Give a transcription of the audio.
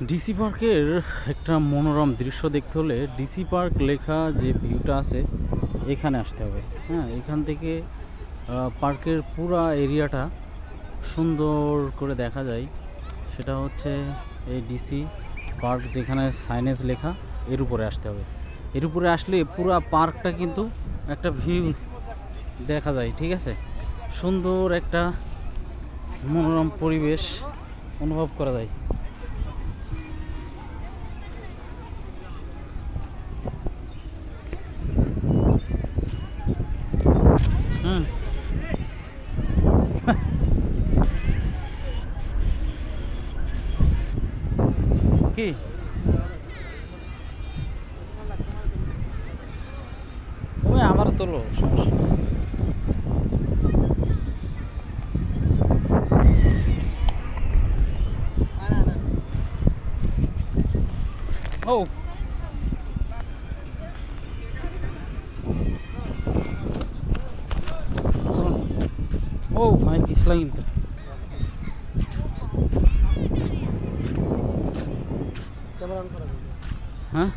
DC পার্কের একটা মনোরম দৃশ্য দেখতে হলে ডিসি পার্ক লেখা যে ভিউটা আছে এখানে আসতে হবে। হ্যাঁ, এখান থেকে পার্কের পুরা এরিয়াটা সুন্দর করে দেখা যায়। সেটা হচ্ছে এই ডিসি পার্ক যেখানে সাইনেজ লেখা, এর উপরে আসতে হবে। এর উপরে আসলে পুরা পার্কটা কিন্তু একটা ভিউ দেখা যায়। ঠিক আছে, সুন্দর একটা মনোরম পরিবেশ অনুভব করা যায়। হুম, কি ওই আমার তোলো সমস্যা নেই। ও ও ভাই পিছলা কিন্তু। হ্যাঁ,